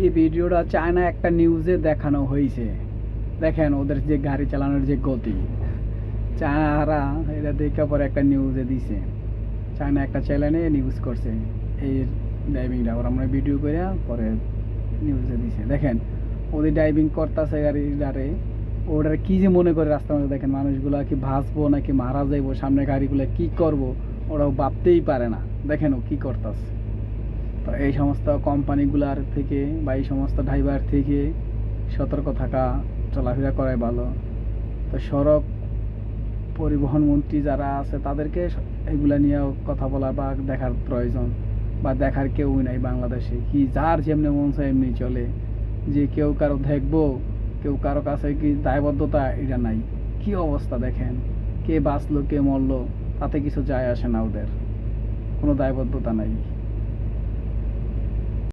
এই ভিডিওটা চায়না একটা নিউজে দেখানো হয়েছে। দেখেন ওদের যে গাড়ি চালানোর যে গতি, চায়নারা এটা দেখে পরে একটা নিউজে দিছে। চায়না একটা চ্যানেলে নিউজ করছে এই ড্রাইভিংটা, ওরা আমরা ভিডিও করে পরে নিউজে দিছে। দেখেন ওদের ড্রাইভিং করতেছে গাড়িটারে, ওরা কি যে মনে করে রাস্তার মধ্যে। দেখেন মানুষগুলা কি ভাসবো নাকি মারা যাইবো, সামনে গাড়িগুলো কি করব ওরাও ভাবতেই পারে না। দেখেন ও কি করতেছে। তো এই সমস্ত কোম্পানিগুলার থেকে বা এই সমস্ত ড্রাইভার থেকে সতর্ক থাকা, চলাফেরা করাই ভালো। তো সড়ক পরিবহন মন্ত্রী যারা আছে তাদেরকে এগুলা নিয়েও কথা বলা বা দেখার প্রয়োজন, বা দেখার কেউই নাই বাংলাদেশে। কি যার যেমনি মন চায় এমনি চলে, যে কেউ কারো দেখবো, কেউ কারো কাছে কি দায়বদ্ধতা, এটা নাই। কি অবস্থা দেখেন, কে বাঁচলো কে মরলো তাতে কিছু যায় আসে না, ওদের কোনো দায়বদ্ধতা নাই।